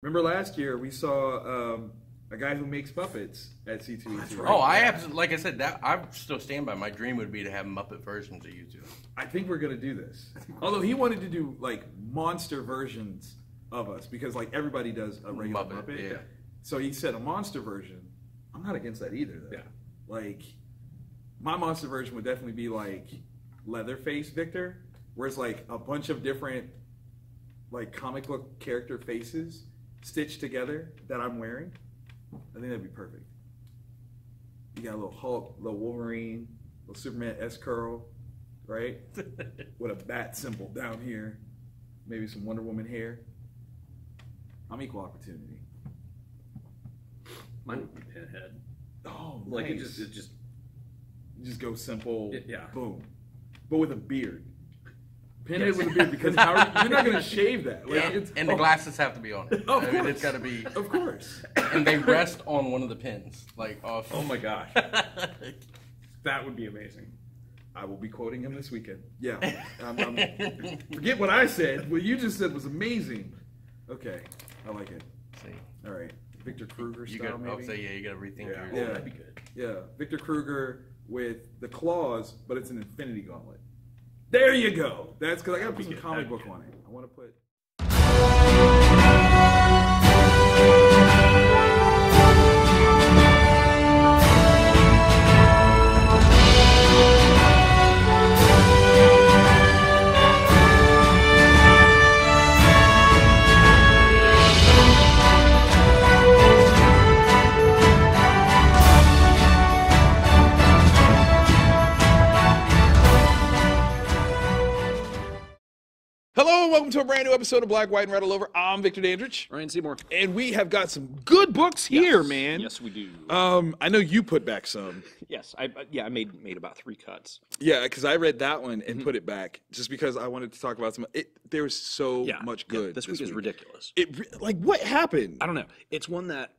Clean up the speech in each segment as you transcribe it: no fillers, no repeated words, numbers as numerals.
Remember last year we saw a guy who makes puppets at C2E2. Right? Oh, I have, like I said, that I still stand by. My dream would be to have Muppet versions of U2. I think we're gonna do this. Although he wanted to do like monster versions of us because like everybody does a regular Muppet. Yeah. So he said a monster version. I'm not against that either though. Yeah. Like my monster version would definitely be like Leatherface Victor, where it's like a bunch of different like comic book character faces stitched together that I'm wearing. I think that'd be perfect. You got a little Hulk, a little Wolverine, a little Superman S-curl, right? With a bat symbol down here. Maybe some Wonder Woman hair. I'm equal opportunity. Mine would be Pinhead. Oh, like nice. it just You just go simple, yeah. Boom. But with a beard. Pinhead with a beard, because you're not going to shave that. Like, yeah. And the glasses have to be on it. Of I mean, it's got to be. Of course. And they rest on one of the pins. Like, off. Oh my gosh. That would be amazing. I will be quoting him this weekend. Yeah. Forget what I said. What you just said was amazing. Okay. I like it. See. All right. Victor Krueger style, maybe? I'll say, yeah, you got to rethink your... Yeah. That'd be good. Yeah. Victor Krueger with the claws, but it's an infinity gauntlet. There you go. That's because I got to put some comic book on it. I want to put... Hello and welcome to a brand new episode of Black, White, and Red All Over. I'm Victor Dandridge. Ryan Seymour. And we have got some good books here, man. Yes, we do. I know you put back some. Yes, I made about 3 cuts. Yeah, because I read that one and put it back just because I wanted to talk about some. There was so much good. This week is ridiculous. Like, what happened? I don't know. It's one that,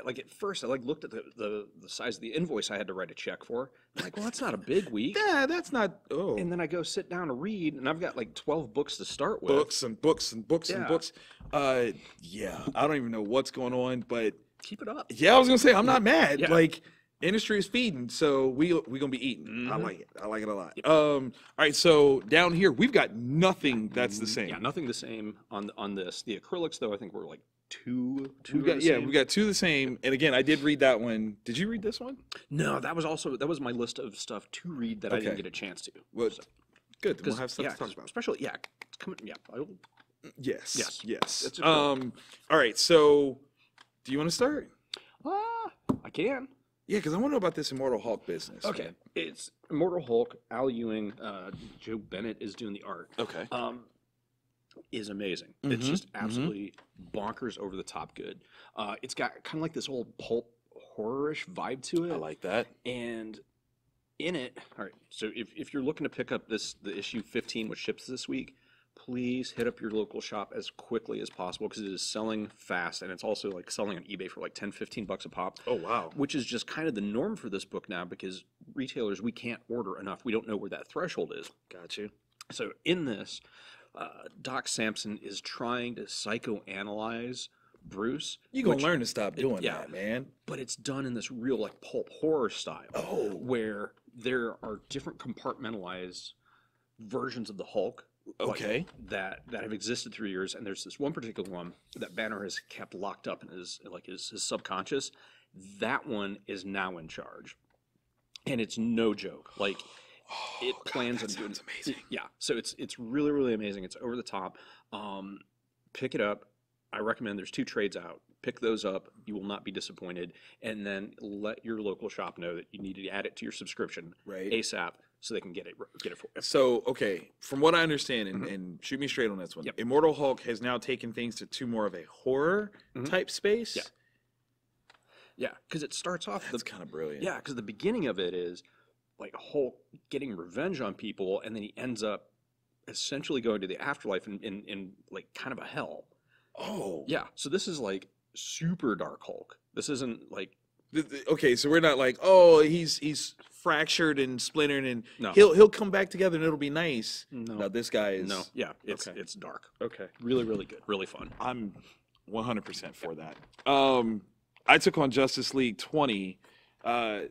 like at first, I looked at the size of the invoice I had to write a check for. I'm like, well, that's not a big week. Yeah, that's not. Oh. And then I go sit down to read, and I've got like 12 books to start with. Books and books and books and books. Yeah, I don't even know what's going on, but keep it up. Yeah, I was gonna say I'm not mad. Yeah. Like, industry is feeding, so we gonna be eating. I like it. I like it a lot. All right, so down here we've got nothing that's the same. Yeah, nothing the same on this. The acrylics, though, I think were like two. We got 2 the same. And again, I did read that one. Did you read this one? No, that was my list of stuff to read that I didn't get a chance to. Well, good. Then we'll have stuff to talk about. Especially, it's coming. Yeah. Yes. That's all right. So, do you want to start? I can. Yeah, because I want to know about this Immortal Hulk business. Okay, man. it's Immortal Hulk. Al Ewing, Joe Bennett is doing the art. Okay. Is amazing. It's just absolutely bonkers, over the top good. It's got kind of like this old pulp horror-ish vibe to it. I like that. And in it, all right. So if you're looking to pick up the issue 15, which ships this week, please hit up your local shop as quickly as possible because it is selling fast, and it's also like selling on eBay for like $10-15 a pop. Oh wow! Which is just kind of the norm for this book now because retailers, we can't order enough. We don't know where that threshold is. Got you. So in this, Doc Samson is trying to psychoanalyze Bruce. You're going to learn to stop doing that, man. But it's done in this real like pulp horror style. Oh. Where there are different compartmentalized versions of the Hulk. Okay. That have existed through years. And there's this one particular one that Banner has kept locked up in his subconscious. That one is now in charge. And it's no joke. Like, it plans on doing. Amazing. Yeah, so it's really, really amazing. It's over the top. Pick it up. I recommend. There's 2 trades out. Pick those up. You will not be disappointed. And then let your local shop know that you need to add it to your subscription ASAP so they can get it for you. So okay, from what I understand, and shoot me straight on this one. Yep. Immortal Hulk has now taken things to more of a horror type space. Yeah, because it starts off. That's kind of brilliant. Yeah, because the beginning of it is like Hulk getting revenge on people, and then he ends up essentially going to the afterlife in like kind of a hell. Oh. Yeah. So this is like super dark Hulk. This isn't like. Okay, so we're not like, oh, he's fractured and splintered, and no. he'll come back together and it'll be nice. No, this guy is no. Yeah, it's dark. Okay, really, really good, really fun. I'm 100% for that. I took on Justice League 20.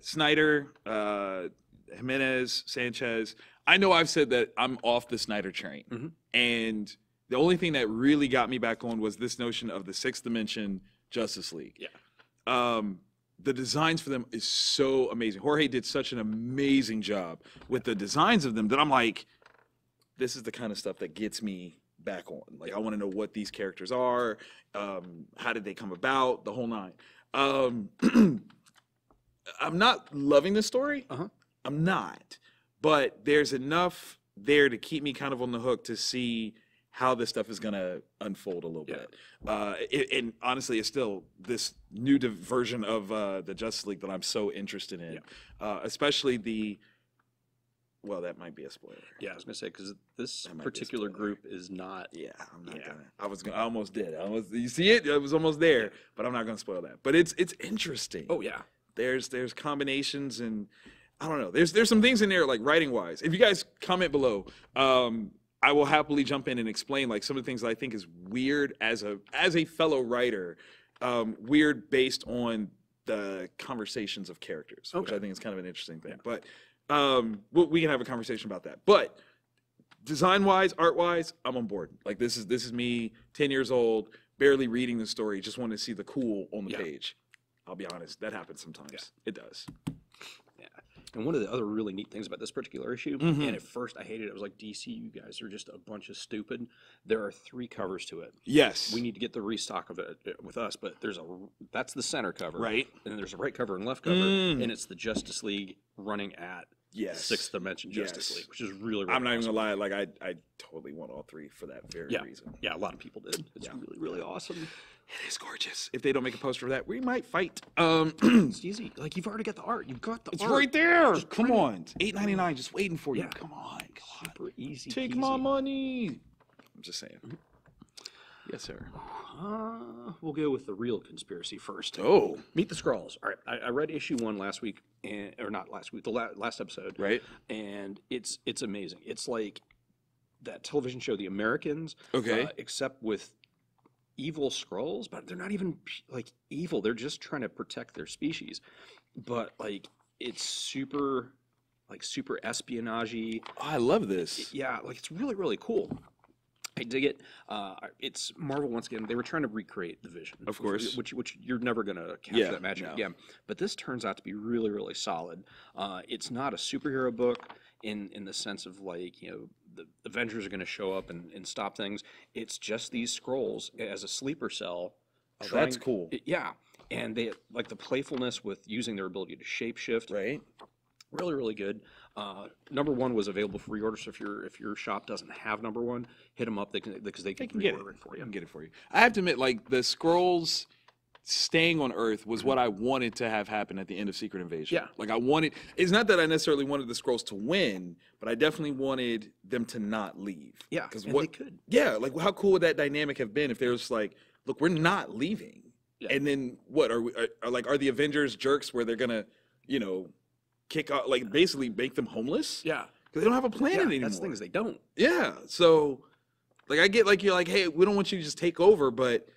Snyder, Jimenez, Sanchez. I know I've said that I'm off the Snyder train. And the only thing that really got me back on was this notion of the Sixth Dimension Justice League. Yeah. The designs for them is so amazing. Jorge did such an amazing job with the designs of them that I'm like, this is the kind of stuff that gets me back on. Like, I want to know what these characters are, how did they come about, the whole nine. I'm not loving the story. I'm not. But there's enough there to keep me kind of on the hook to see how this stuff is going to unfold a little bit. And honestly, it's still this new version of the Justice League that I'm so interested in, especially the, well, that might be a spoiler. Yeah, I was gonna say, because this particular group is not. Yeah, I'm not gonna. I almost did. You see it? I was almost there, but I'm not gonna spoil that. But it's interesting. Oh yeah. There's combinations, and I don't know. There's some things in there, like writing wise. If you guys comment below, I will happily jump in and explain like some of the things that I think is weird as a fellow writer, weird based on the conversations of characters, which I think is kind of an interesting thing. But we can have a conversation about that. But design-wise, art-wise, I'm on board. Like this is me, 10 years old, barely reading the story, just wanting to see the cool on the page. I'll be honest, that happens sometimes. Yeah. It does. Yeah. And one of the other really neat things about this particular issue, and at first I hated it, I was like, DC, you guys are just a bunch of stupid. There are 3 covers to it. Yes. We need to get the restock of it with us, but that's the center cover. Right. And then there's a right cover and left cover, and it's the Justice League running at Sixth Dimension Justice League, which is really, really I'm not even awesome. gonna lie, like I totally want all 3 for that very reason. Yeah, a lot of people did. It's really, really awesome. It is gorgeous. If they don't make a poster of that, we might fight. It's easy. Like, you've already got the art. You've got the art. It's right there. Come on. It's $8.99 just waiting for you. Come on. Super easy. Take my money. I'm just saying. Yes, sir. We'll go with the real conspiracy first. Oh. Meet the Skrulls. All right. I read issue 1 last week, or not last week, the last episode. Right. And it's amazing. It's like that television show, The Americans. Okay. Except with evil Skrulls, but they're not even like evil. They're just trying to protect their species. But like, it's super espionage-y. Oh, I love this. Yeah, like it's really, really cool. I dig it. It's Marvel once again. They were trying to recreate the Vision, of course, which you're never gonna capture that magic again. But this turns out to be really, really solid. It's not a superhero book in the sense of like, you know, the Avengers are going to show up and stop things. It's just these Skrulls as a sleeper cell. Oh, that's cool. Yeah, and they like the playfulness with using their ability to shapeshift. Right. Really, really good. Number 1 was available for reorder, so if your shop doesn't have number 1, hit them up because they can reorder it for you. I can get it for you. I have to admit, like the Skrulls staying on Earth was what I wanted to have happen at the end of Secret Invasion. Yeah. Like I wanted. It's not that I necessarily wanted the Skrulls to win, but I definitely wanted them to not leave. Yeah, because they could. Yeah, like how cool would that dynamic have been if there was like, look, we're not leaving, and then what are the Avengers jerks where they're gonna, you know, kick out, like basically make them homeless? Yeah, because they don't have a planet anymore. That's the thing, is they don't. Yeah, so like I get like you're like, hey, we don't want you to just take over, but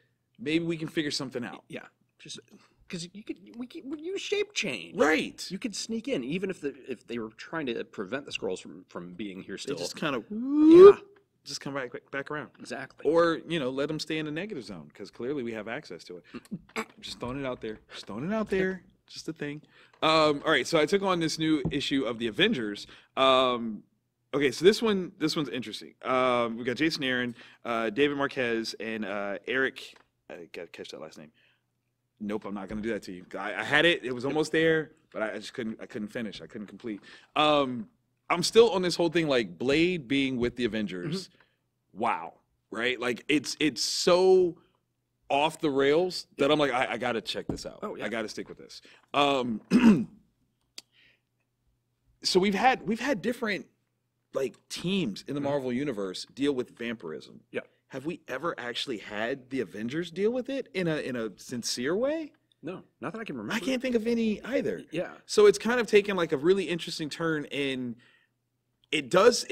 maybe we can figure something out. Yeah, just because we use shape change. Right. You could sneak in, even if they were trying to prevent the Skrulls from being here still. They just kind of just come back around. Exactly. Or let them stay in the negative zone because clearly we have access to it. Just throwing it out there. Just a thing. All right, so I took on this new issue of the Avengers. Okay, so this one's interesting. We got Jason Aaron, David Marquez, and Eric. I gotta catch that last name. Nope, I'm not gonna do that to you. I had it. It was almost there, but I just couldn't. I couldn't finish. I couldn't complete. I'm still on this whole thing like Blade being with the Avengers. Wow, right? Like it's so off the rails that I'm like I gotta check this out. Oh, yeah. I gotta stick with this. So we've had different like teams in the Marvel universe deal with vampirism. Yeah. Have we ever actually had the Avengers deal with it in a sincere way? No, not that I can remember. I can't think of any either. Yeah. So it's kind of taken like a really interesting turn in It does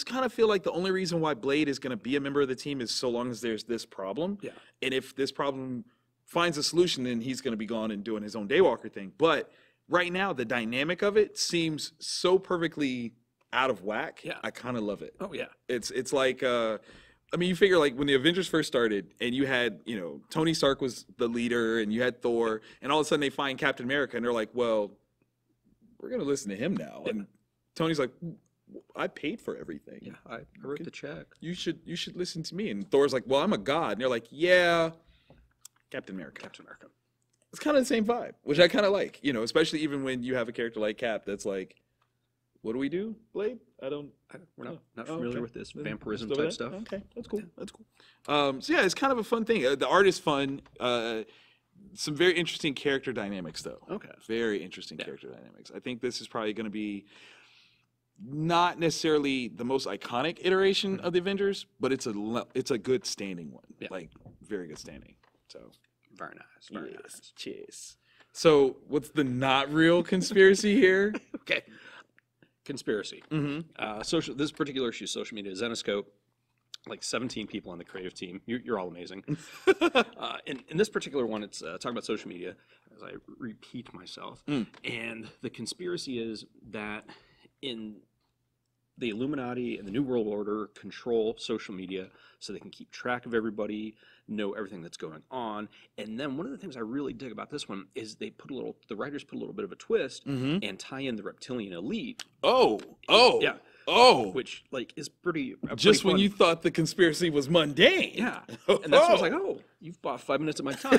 kind of feel like the only reason why Blade is going to be a member of the team is so long as there's this problem. Yeah. And if this problem finds a solution, then he's going to be gone and doing his own Daywalker thing. But right now, the dynamic of it seems so perfectly out of whack. Yeah. I kind of love it. Oh yeah. It's like, I mean, you figure like when the Avengers first started and you had, Tony Stark was the leader and you had Thor, and all of a sudden they find Captain America and they're like, well, we're going to listen to him now. Yeah. And Tony's like, I paid for everything. Yeah, I wrote the check. You should listen to me. And Thor's like, well, I'm a god. And they're like, yeah, Captain America. It's kind of the same vibe, which I kind of like, especially even when you have a character like Cap that's like, what do we do, Blade? We're not familiar with this vampirism type stuff. Okay, that's cool. That's cool. So yeah, it's kind of a fun thing. The art is fun. Some very interesting character dynamics, though. Okay. Very interesting character dynamics. I think this is probably going to be not necessarily the most iconic iteration of the Avengers, but it's a good standing one. Yeah. Like, very good standing. So, very nice. Very nice. Cheers. So, what's the not real conspiracy here? Okay. Conspiracy. This particular issue, social media, Zenescope, like 17 people on the creative team. You're all amazing. In this particular one, it's talking about social media, as I repeat myself. And the conspiracy is that the Illuminati and the New World Order control social media so they can keep track of everybody, know everything that's going on. And then one of the things I really dig about this one is the writers put a little bit of a twist and tie in the reptilian elite. Yeah. Which is pretty Just pretty when fun. you thought the conspiracy was mundane. Yeah. And that's what I was like, you've bought 5 minutes of my time.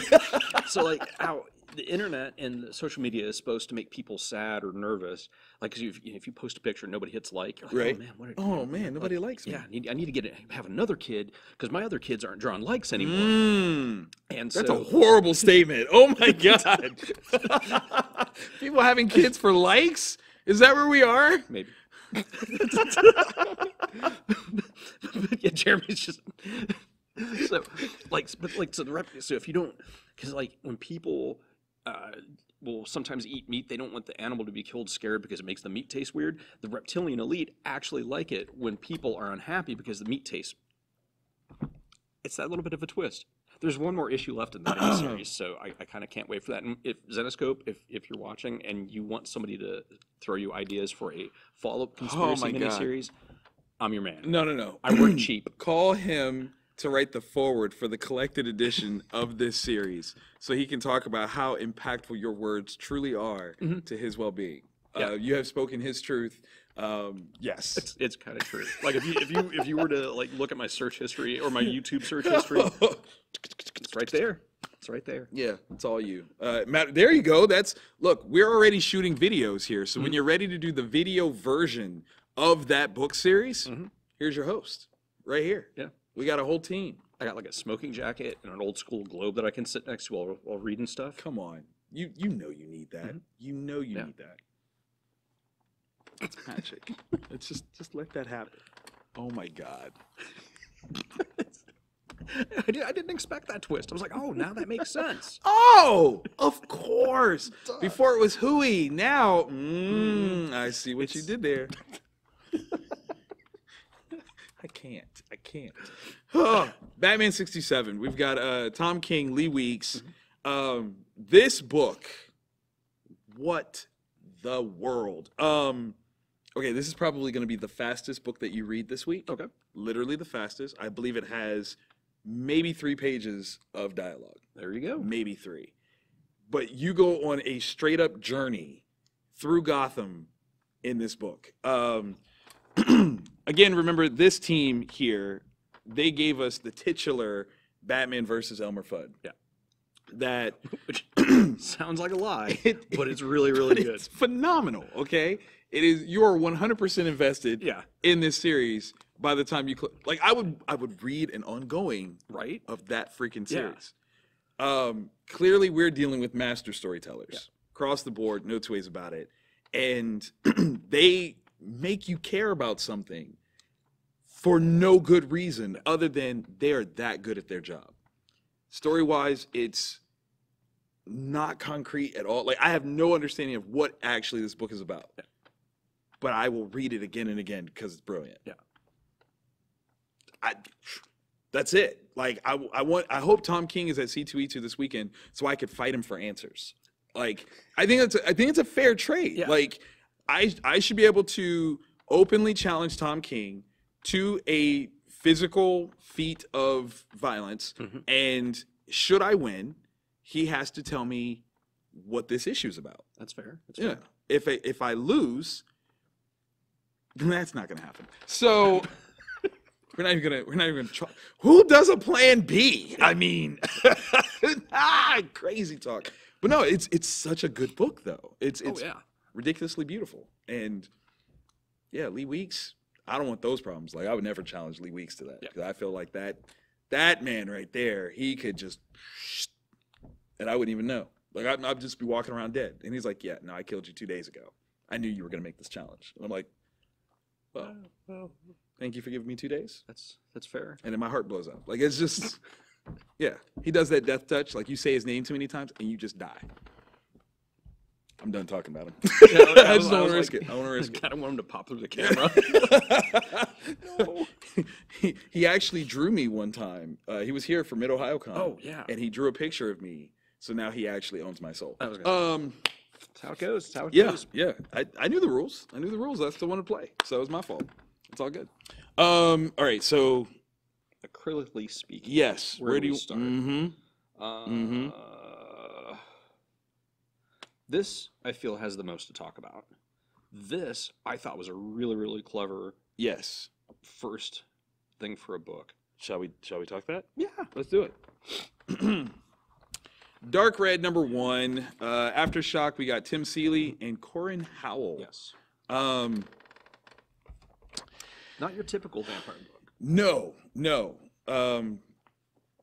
So how the internet and social media is supposed to make people sad or nervous. Like, 'cause if you post a picture and nobody hits like, you're like, right? oh man, Nobody likes me. Yeah, I need to have another kid because my other kids aren't drawing likes anymore. And that's a horrible statement. Oh my god. People having kids for likes? Is that where we are? Maybe. Yeah, Jeremy's just so if you don't, because when people will sometimes eat meat, they don't want the animal to be killed scared because it makes the meat taste weird. The reptilian elite actually like it when people are unhappy because the meat tastes. It's that little bit of a twist. There's one more issue left in the series, so I kind of can't wait for that. And if Zenescope, if you're watching and you want somebody to throw you ideas for a follow-up conspiracy miniseries, I'm your man. No. I work cheap. Call him to write the foreword for the collected edition of this series so he can talk about how impactful your words truly are to his well-being. Yeah. You have spoken his truth. Yes. It's kind of true. Like if you were to look at my search history or my YouTube search history, it's right there. It's right there. Yeah, it's all you. Matt, there you go. Look, we're already shooting videos here. So when you're ready to do the video version of that book series, here's your host right here. Yeah. We got a whole team. I got a smoking jacket and an old school globe that I can sit next to while reading stuff. Come on. You know you need that. You know you need that. Magic. It's just let that happen. Oh my god. I didn't expect that twist. I was like, now that makes sense. Oh, of course. Before it was hooey. Now, I see what you did there. I can't. Oh, Batman 67. We've got Tom King, Lee Weeks. This book, what the world? Okay, this is probably going to be the fastest book that you read this week. Okay. Literally the fastest. I believe it has maybe 3 pages of dialogue. There you go. Maybe 3. But you go on a straight up journey through Gotham in this book. Again, remember this team here, they gave us the titular Batman versus Elmer Fudd. Yeah. That which sounds like a lie, but it's really, really good. It's phenomenal, okay? It is. You are 100% invested in this series by the time you I would read an ongoing of that freaking series. Clearly we're dealing with master storytellers across the board, no two ways about it. And they make you care about something for no good reason other than they're that good at their job. Story-wise, it's not concrete at all. I have no understanding of what actually this book is about. but I will read it again and again because it's brilliant. Yeah. That's it. Like I hope Tom King is at C2E2 this weekend so I could fight him for answers. Like I think it's a fair trade. Yeah. Like I should be able to openly challenge Tom King to a physical feat of violence, and should I win, he has to tell me what this issue is about. That's fair. That's Yeah. fair. If I lose, then that's not going to happen. So we're not even gonna try. Who does a plan B? I mean, crazy talk. But no, it's such a good book though. It's ridiculously beautiful. And yeah, Lee Weeks, I don't want those problems. Like I would never challenge Lee Weeks to that. Because I feel like that man right there, he could just, and I wouldn't even know. Like I'd just be walking around dead. And he's like, yeah, no, I killed you 2 days ago. I knew you were gonna make this challenge. And I'm like, well, thank you for giving me 2 days. That's fair. And then my heart blows up. Like it's just, yeah. He does that death touch. Like you say his name too many times and you just die. I'm done talking about him. I just don't want to risk it. I want to risk it. I don't want him to pop through the camera. No. He actually drew me one time. He was here for Mid Ohio Con. Oh yeah. And he drew a picture of me. So now he actually owns my soul. That's how it goes. That's how it goes. Yeah. I knew the rules. I still wanted to play. So it was my fault. It's all good. All right. So Acrylically speaking. yes. Where do you start? This I feel has the most to talk about. This I thought was a really, really clever yes. first thing for a book. Shall we talk that? Yeah. Let's do it. Dark Red #1. Aftershock, we got Tim Seeley and Corin Howell. Yes. Um, Not your typical vampire book. no.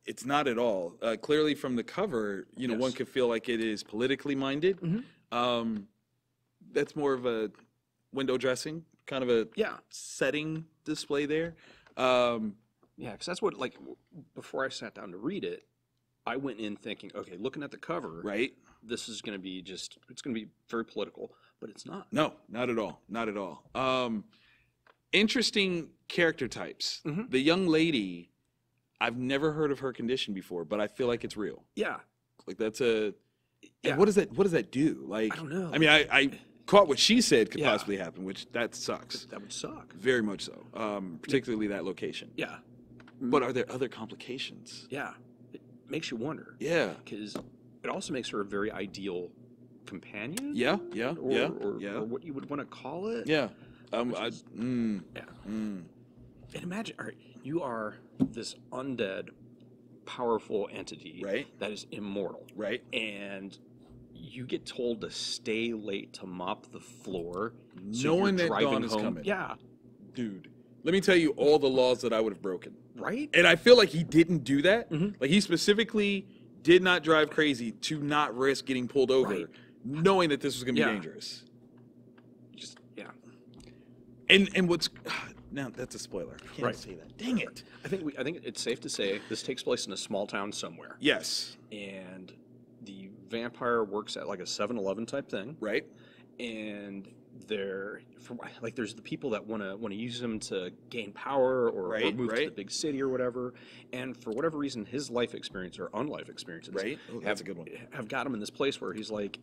It's not at all. Clearly from the cover, Yes. one could feel like it is politically minded. That's more of a window dressing, kind of a setting display there. Yeah, because that's what, like, before I sat down to read it, I went in thinking, okay, looking at the cover, Right? this is going to be it's going to be very political, but it's not. No, not at all. Not at all. Interesting character types. The young lady, I've never heard of her condition before, but I feel like it's real. Yeah. Like that's a. Yeah. And what does that do? Like I don't know. I mean, I caught what she said could possibly happen, which that sucks. That would suck. Very much so. Particularly that location. Yeah. But are there other complications? Yeah. It makes you wonder. Yeah. Because it also makes her a very ideal companion. Yeah. Or what you would want to call it. Yeah. And imagine, all right, you are this undead, powerful entity Right. that is immortal. Right. And you get told to stay late to mop the floor. Knowing that driving dawn is home. coming. Yeah. Dude, let me tell you all the laws that I would have broken. Right? And I feel like he didn't do that. Like he specifically did not drive crazy to not risk getting pulled over, Right. knowing that this was going to be Yeah. dangerous. Just, yeah. And what's now that's a spoiler. I can't Right. say that. Dang it. I think it's safe to say this takes place in a small town somewhere. Yes. And the vampire works at like a 7-Eleven type thing. Right. And there's the people that want to use him to gain power or move to the big city or whatever, and for whatever reason his life experience or unlife experiences That's a good one. have got him in this place where he's like,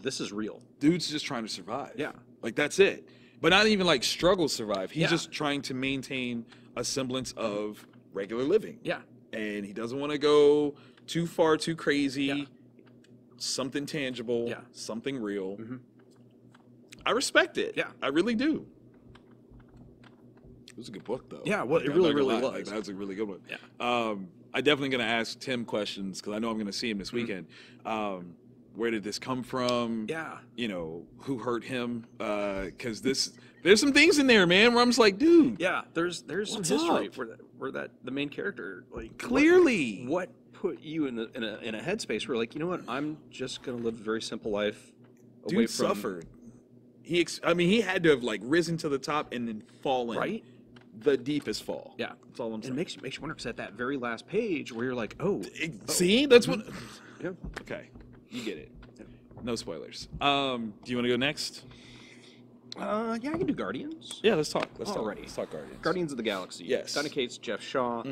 this is real. Dude's just trying to survive. Yeah. Like that's it. But not even like struggle survive. He's Yeah. just trying to maintain a semblance of regular living. Yeah. And he doesn't want to go too far, too crazy. Yeah. Something tangible. Yeah. Something real. I respect it. Yeah. I really do. It was a good book, though. Yeah, well, it I'm really, not gonna really lie. was. Like, that was a really good one. Yeah. I'm definitely going to ask Tim questions because I know I'm going to see him this weekend. Where did this come from? Yeah. Who hurt him? Because there's some things in there, man, where I'm just like, dude. Yeah, there's some What's history up? where the main character, like, Clearly. what put you in a headspace where, like, you know what, I'm just gonna live a very simple life away Dude from suffered. He had to have like risen to the top and then fallen. Right? The deepest fall. Yeah. That's all I'm And saying. it makes you wonder because at that very last page where you're like, See, that's what. yeah, Okay, you get it. No spoilers. Do you want to go next? Yeah, I can do Guardians. Yeah, let's talk. Let's Alrighty. talk Guardians. Guardians of the Galaxy. Yes. Dunnicates Jeff Shaw,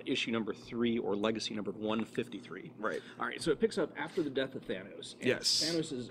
issue number 3 or legacy number 153. Right. All right, so it picks up after the death of Thanos. And Yes. Thanos is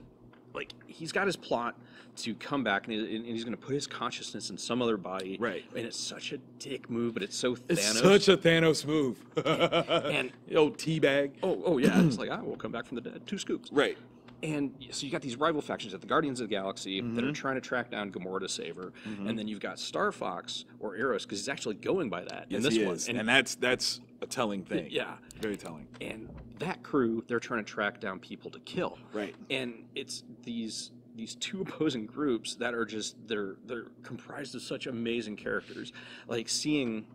like, he's got his plot to come back and he's going to put his consciousness in some other body. Right. And it's such a dick move, but it's so Thanos. It's such a Thanos move. And Yo, teabag. oh yeah, it's like, I will come back from the dead. 2 scoops. Right. And so you got these rival factions at the Guardians of the Galaxy that are trying to track down Gamora to save her, and then you've got Star Fox or Eros because he's actually going by that in this one. And that's a telling thing. Yeah, very telling. and that crew, they're trying to track down people to kill. Right. And it's these 2 opposing groups that are just they're comprised of such amazing characters. Like seeing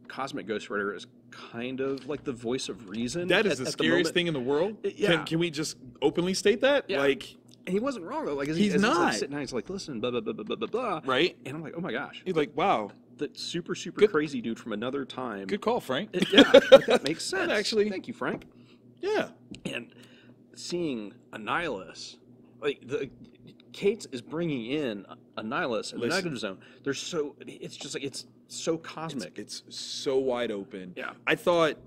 Cosmic Ghost Rider is kind of like the voice of reason. That is the scariest thing in the world. Yeah. Can we just openly state that? Yeah. Like, and he wasn't wrong though. Like he's as not like, sitting down, he's like, listen, blah blah blah blah blah blah. right? And I'm like, oh my gosh, He's like, wow, the super Good- crazy dude from another time. good call, Frank. Yeah, like, that makes sense. actually- Thank you, Frank. Yeah. And seeing Annihilus, like Kate is bringing in Annihilus and the Listen. Negative Zone. They're so it's just like it's so cosmic. It's so wide open. Yeah. I thought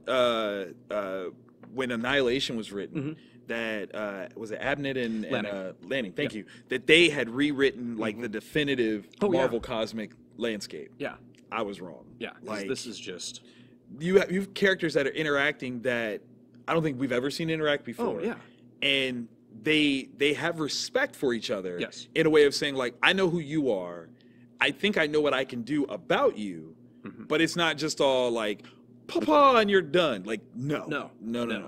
when Annihilation was written, that was it Abnett and Lanning. Thank you. That they had rewritten like the definitive Oh, yeah. Marvel cosmic landscape. Yeah, I was wrong. yeah. Like This is just you have characters that are interacting that I don't think we've ever seen interact before. oh yeah. And they have respect for each other. Yes. In a way of saying like, I know who you are. I think I know what I can do about you. But it's not just all like, papa, and you're done. Like, no.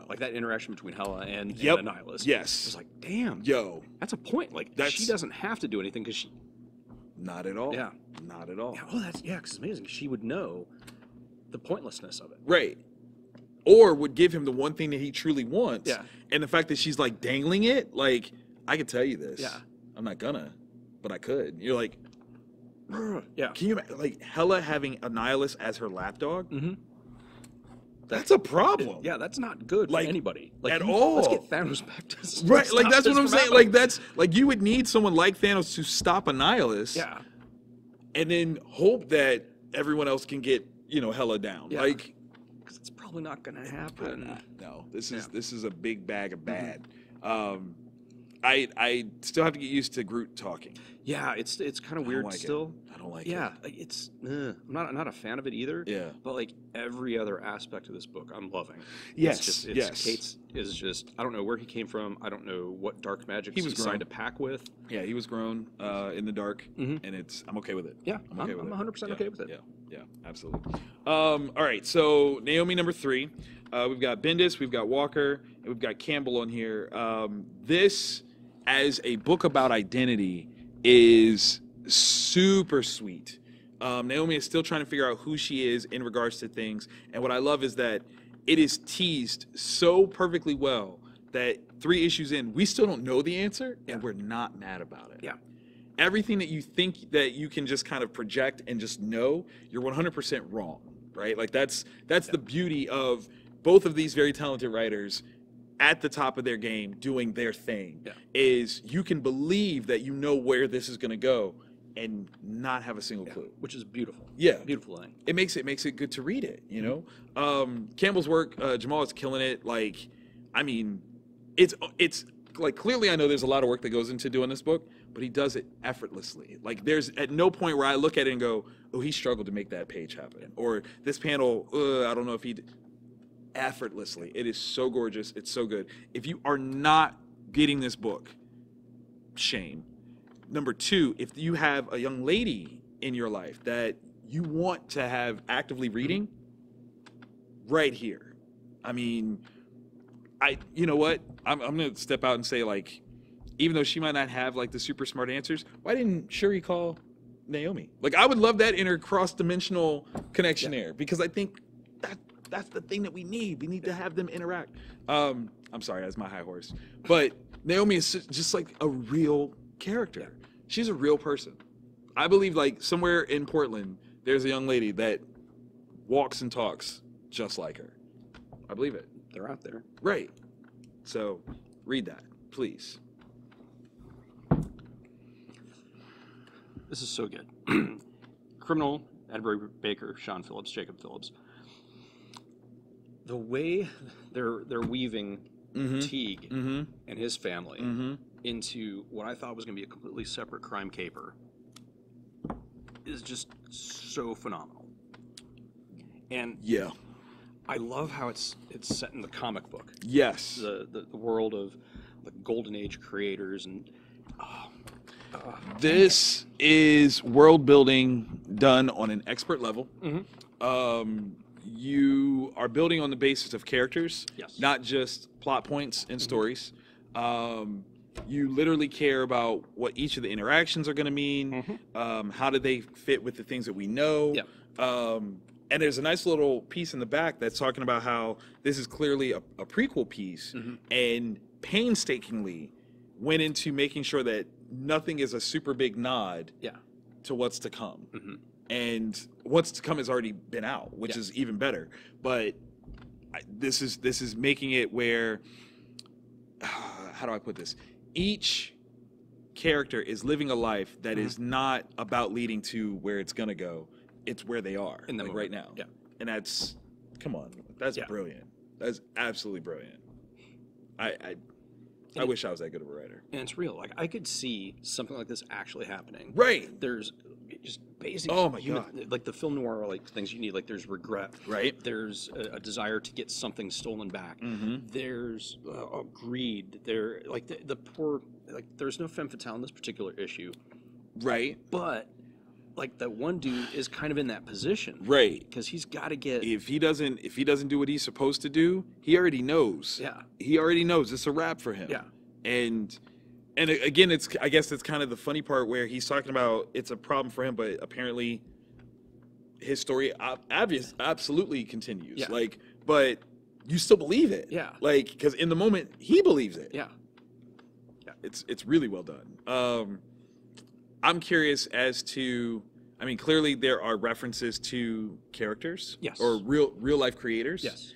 Like that interaction between Hela and Yep. Annihilus. Yes. It's like, damn, Yo, that's a point. Like That's- she doesn't have to do anything because she. not at all. Yeah. Not at all. Yeah, oh, that's because it's amazing. She would know the pointlessness of it. Right. Or would give him the one thing that he truly wants. Yeah. And the fact that she's like dangling it, like, I could tell you this. Yeah. I'm not gonna, but I could. You're like, Yeah. can you like Hela having Annihilus as her lapdog? Mm-hmm. That's a problem. Yeah, that's not good Like, for anybody. Like, at Let's all. get Thanos back to Right, stop like that's this what I'm from saying. happening. Like that's like you would need someone like Thanos to stop Annihilus, Yeah. and then hope that everyone else can get Hela down. Yeah. Like, Because it's probably not going to happen. no, this is Yeah. this is a big bag of bad. I still have to get used to Groot talking. Yeah, it's kind of I weird don't like still. it. I don't like Yeah, it. like, it's I'm not a fan of it either. Yeah. But like every other aspect of this book, I'm loving. Yes, It's just, yes. Kate's is just I don't know where he came from. I don't know what dark magic He was signed grown. a pack with. Yeah, he was grown in the dark, Mhm. and I'm okay with it. Yeah, I'm okay with I'm it. 100% Yeah, okay with it. Yeah, absolutely. All right, so Naomi number 3. We've got Bendis, we've got Walker, and we've got Campbell on here. This, as a book about identity, is super sweet. Naomi is still trying to figure out who she is in regards to things, and what I love is that it is teased so perfectly well that 3 issues in, we still don't know the answer, and we're not mad about it. Yeah. Everything that you think that you can just kind of project and just know, you're 100% wrong, right? Like that's the beauty of both of these very talented writers at the top of their game doing their thing. Yeah. Is you can believe that you know where this is going to go and not have a single clue. Which is beautiful. Yeah. Beautiful thing. It makes it good to read it, you know? Campbell's work, Jamal is killing it. Like, I mean, it's like, clearly I know there's a lot of work that goes into doing this book, but he does it effortlessly. Like, there's at no point where I look at it and go, oh, he struggled to make that page happen. Or this panel, I don't know if he did. Effortlessly. It is so gorgeous. It's so good. If you are not getting this book, shame. Number 2, if you have a young lady in your life that you want to have actively reading, right here. I mean, you know what? I'm going to step out and say, like, even though she might not have, like, the super smart answers, why didn't Shuri call Naomi? Like, I would love that inner cross-dimensional connection there, because I think that's the thing that we need. We need to have them interact. I'm sorry, that's my high horse. But Naomi is just like a real character. She's a real person. I believe like somewhere in Portland, there's a young lady that walks and talks just like her. I believe it. They're out there. Right. So read that, please. This is so good. Criminal, Edward Baker, Sean Phillips, Jacob Phillips. The way they're weaving Teague and his family into what I thought was going to be a completely separate crime caper is just so phenomenal. And Yeah. I love how it's set in the comic book. Yes. The world of the Golden Age creators and this is world building done on an expert level. You are building on the basis of characters, Yes. not just plot points and stories. You literally care about what each of the interactions are going to mean. How do they fit with the things that we know? Yeah. And there's a nice little piece in the back that's talking about how this is clearly a prequel piece and painstakingly went into making sure that nothing is a super big nod to what's to come. And what's to come has already been out, which is even better. But this is making it where, how do I put this? Each character is living a life that is not about leading to where it's going to go. It's where they are In the like moment. right now. Yeah. And that's, come on, that's brilliant. That's absolutely brilliant. I wish I was that good of a writer. And it's real. Like I could see something like this actually happening. Right. There's just basic God. like the film noir like things you need. Like there's regret. Right. There's a desire to get something stolen back. There's greed. There like the poor like there's no femme fatale in this particular issue. Right. But like that one dude is kind of in that position. Right. Because he's got to get. If he doesn't do what he's supposed to do, he already knows. Yeah. He already knows it's a wrap for him. Yeah. And again, I guess it's kind of the funny part where he's talking about it's a problem for him, but apparently his story absolutely continues. Yeah. Like, but you still believe it. Yeah. Like, because in the moment he believes it. Yeah. Yeah. It's really well done. I'm curious as to, I mean, clearly there are references to characters, Yes. or real life creators. Yes.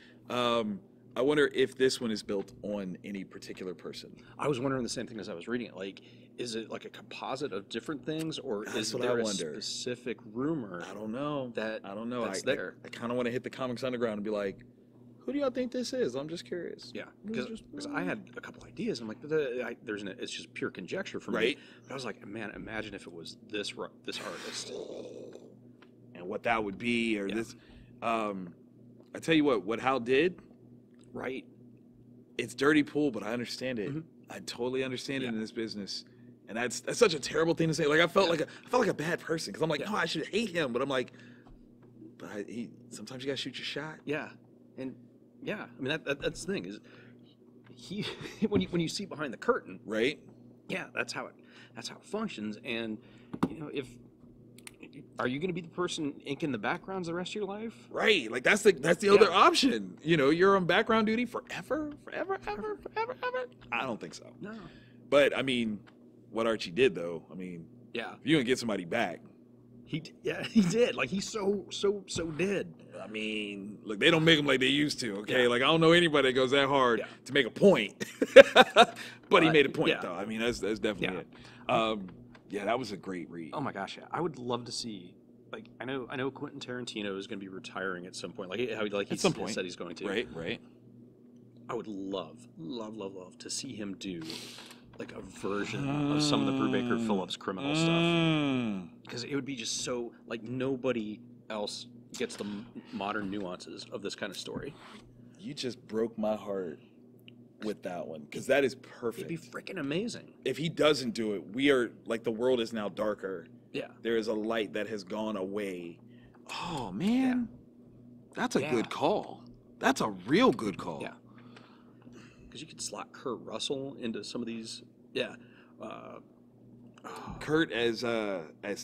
I wonder if this one is built on any particular person. I was wondering the same thing as I was reading it. Like, is it like a composite of different things, or That's is what there I a wonder. specific rumor? I don't know. I don't know. That's I there. I kind of want to hit the Comics Underground and be like, who do y'all think this is? I'm just curious. Yeah, because I had a couple ideas. I'm like, it's just pure conjecture for me. Right. But I was like, man, imagine if it was this artist. And what that would be, or Yeah. this. I tell you what Hal did, Right. it's dirty pool, but I understand it. I totally understand it in this business. And that's such a terrible thing to say. Like I felt like a bad person because I'm like, no, I should hate him, but I'm like, sometimes you gotta shoot your shot. Yeah, and yeah, I mean that's the thing is he when you see behind the curtain, Right. yeah, that's how it functions. And you know, if are you going to be the person inking the backgrounds the rest of your life? Right. Like that's the other option. You know, you're on background duty forever. I don't think so. No. But I mean, what Archie did though, I mean, Yeah. if you gonna get somebody back, He did. Like he so did. I mean, look, they don't make them like they used to. Okay, Yeah. like I don't know anybody that goes that hard Yeah. to make a point. But he made a point yeah. though. I mean, that's definitely it. Yeah, that was a great read. Oh my gosh, yeah. I would love to see. Like I know Quentin Tarantino is going to be retiring at some point. Like how he At some point said he's going to. Right. I would love to see him do like a version of some of the Brubaker Phillips criminal stuff, because it would be just so like nobody else gets the modern nuances of this kind of story. You just broke my heart with that one because that is perfect. It'd be freaking amazing. If he doesn't do it, we are like the world is now darker. Yeah. There is a light that has gone away. Oh man, that's a Yeah. good call. That's a real good call. Yeah. Because you could slot Kurt Russell into some of these. Yeah. Kurt as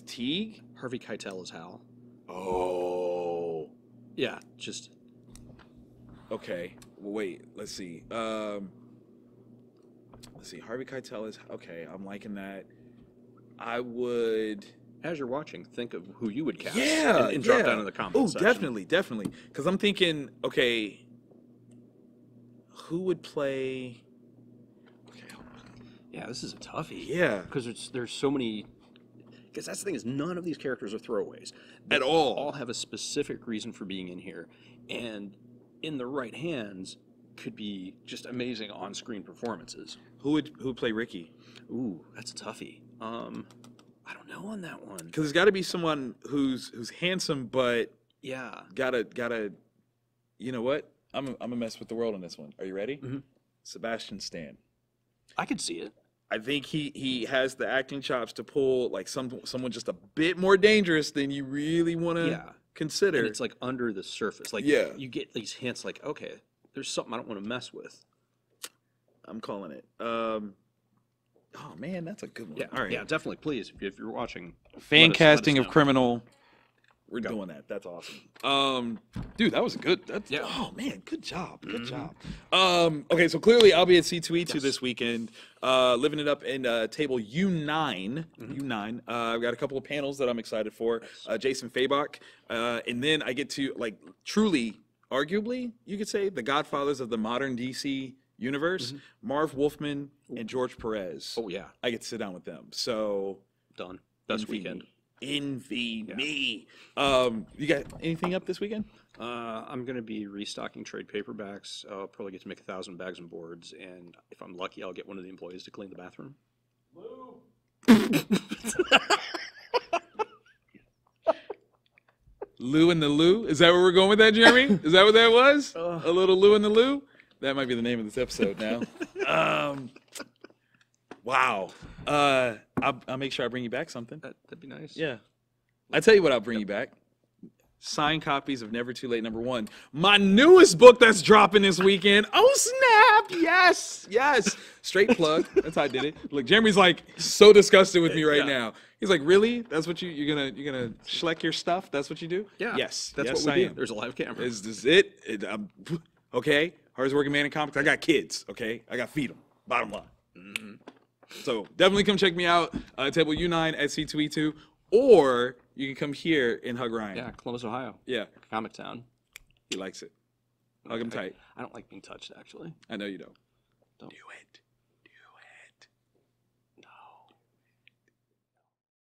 Teague. Harvey Keitel as Hal. Oh. Yeah. Just. Okay. Well, wait. Let's see. Harvey Keitel is okay. I'm liking that. I would. As you're watching, think of who you would cast. Yeah. And drop down in the comments. Oh, section. definitely. Because I'm thinking, okay, who would play? Okay. Yeah, this is a toughie. Yeah. Because there's so many. because that's the thing is none of these characters are throwaways At all. All have a specific reason for being in here, and in the right hands could be just amazing on-screen performances. Who would play Ricky? Ooh, that's a toughie. I don't know on that one. Because there's got to be someone who's handsome, but Yeah. gotta. You know what? I'm gonna mess with the world on this one. Are you ready? Mhm. Sebastian Stan. I could see it. I think he has the acting chops to pull like someone just a bit more dangerous than you really want to Yeah. consider. And it's like under the surface. Like Yeah. you get these hints like, okay, there's something I don't want to mess with. I'm calling it. Oh man, that's a good one. Yeah. All right. Yeah, definitely. Please, if you're watching. Fan let us casting of know. Criminal. We're Go. doing that. That's awesome. Dude, that was a good. Yeah. Oh man, good job. Good job. Okay, so clearly I'll be at C2E2 Yes. this weekend, living it up in table U9. U9. I've got a couple of panels that I'm excited for. Jason Fabok, and then I get to like truly, arguably, you could say the godfathers of the modern DC universe, Marv Wolfman and George Perez. Oh yeah, I get to sit down with them. So done. Best envy weekend. me. Envy me. You got anything up this weekend? I'm going to be restocking trade paperbacks. I'll probably get to make 1,000 bags and boards, and if I'm lucky, I'll get one of the employees to clean the bathroom. Lou and the Lou? Is that where we're going with that, Jeremy? Is that what that was? A little Lou and the Lou? That might be the name of this episode now. Wow. I'll make sure I bring you back something. That'd be nice. Yeah. I tell you what I'll bring you back. Signed copies of Never Too Late #1. My newest book that's dropping this weekend. Oh snap! Yes, yes. Straight plug. That's how I did it. Look, Jeremy's like so disgusted with me right now. He's like, "Really? That's what you're gonna schleck your stuff? That's what you do?" Yeah. Yes. That's yes, what we I do. am. There's a live camera. Is this it? Okay. Hardest working man in comics. I got kids. Okay. I got to feed them. Bottom line. So definitely come check me out. Table U9 at C2E2, or you can come here and hug Ryan. Yeah, Columbus, Ohio. Yeah. Comic Town. He likes it. Hug him tight. I don't like being touched, actually. I know you don't. Don't. Do it.